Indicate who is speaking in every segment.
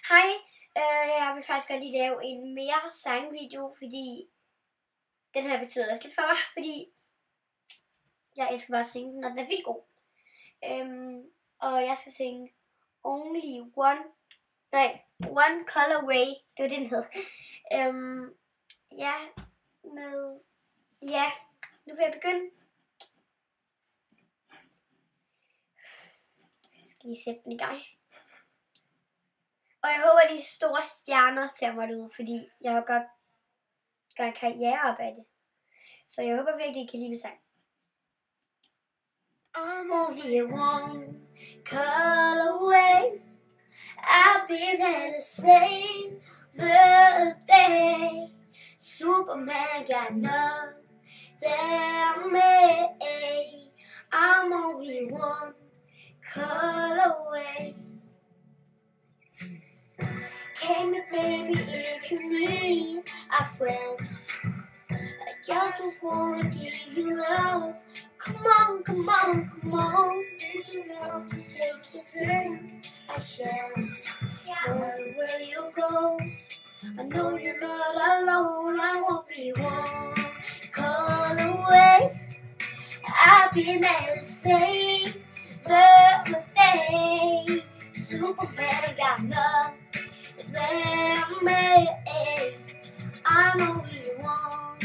Speaker 1: Hej, jeg vil faktisk godt lige lave en mere sangvideo, fordi den her betyder også lidt for mig, fordi jeg elsker bare at synge den, når den er vildt god. Og jeg skal synge One Color Away, det var det, den hed. Nu vil jeg begynde. Jeg skal lige sætte den i gang. Og jeg håber, de store stjerner ser mig ud, fordi jeg har godt gøre en karrierearbejde. Så jeg håber virkelig, I kan lide min sang. I'm only one color away. I've been at the same the day. Superman got nothing on me. I'm only one color away. Call me baby if you need a friend. I just wanna give you love. Come on, come on, come on. Did you know to take this ring? I chance. Where will you go? I know you're not alone. I won't be one call away. I've been there to save the day. Superman got nothing. I'm only one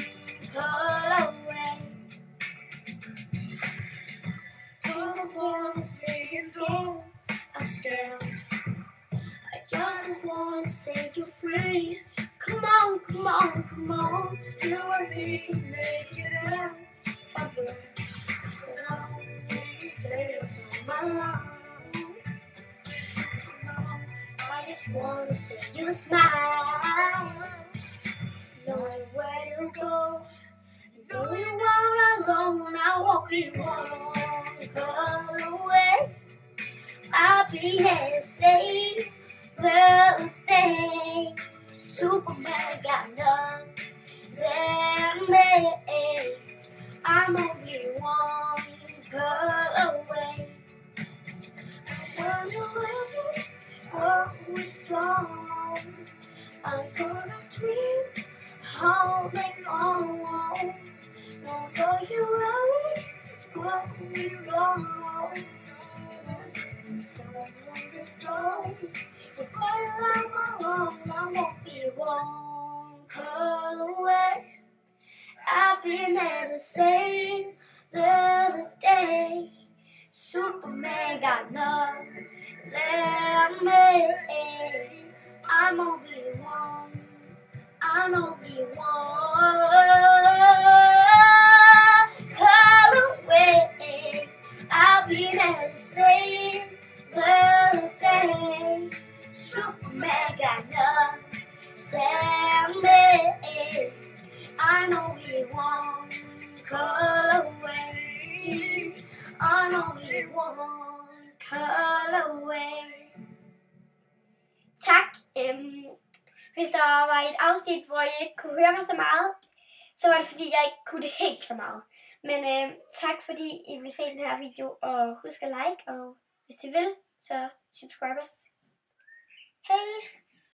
Speaker 1: call away. Don't wanna say it's wrong. I'm scared. I just wanna set you free. Come on, come on, come on. You and me can make it out. I'm good. So long, you stay for my life. I just wanna see you smile. Knowing where you go, know you are alone. I won't be one call away. I'll be here to save the day. Superman got nothing on me. I'm only one call away. Always strong. I'm gonna dream holding on. Now don't you worry what we wrong. Someone is gone. So fire like my lungs, I won't be one call away. I've been there to save the other day. Superman got nothing on me. I'm only one. I'm only one call away. I'll be there to save the day. Superman got nothing on me. I'm only one call away. I'm only one call away. Tak. Hvis der var et afsnit, hvor I ikke kunne høre mig så meget, så var det fordi, jeg ikke kunne det helt så meget. Men tak fordi I vil se den her video, og husk at like, og hvis I vil, så subscribe os. Hej!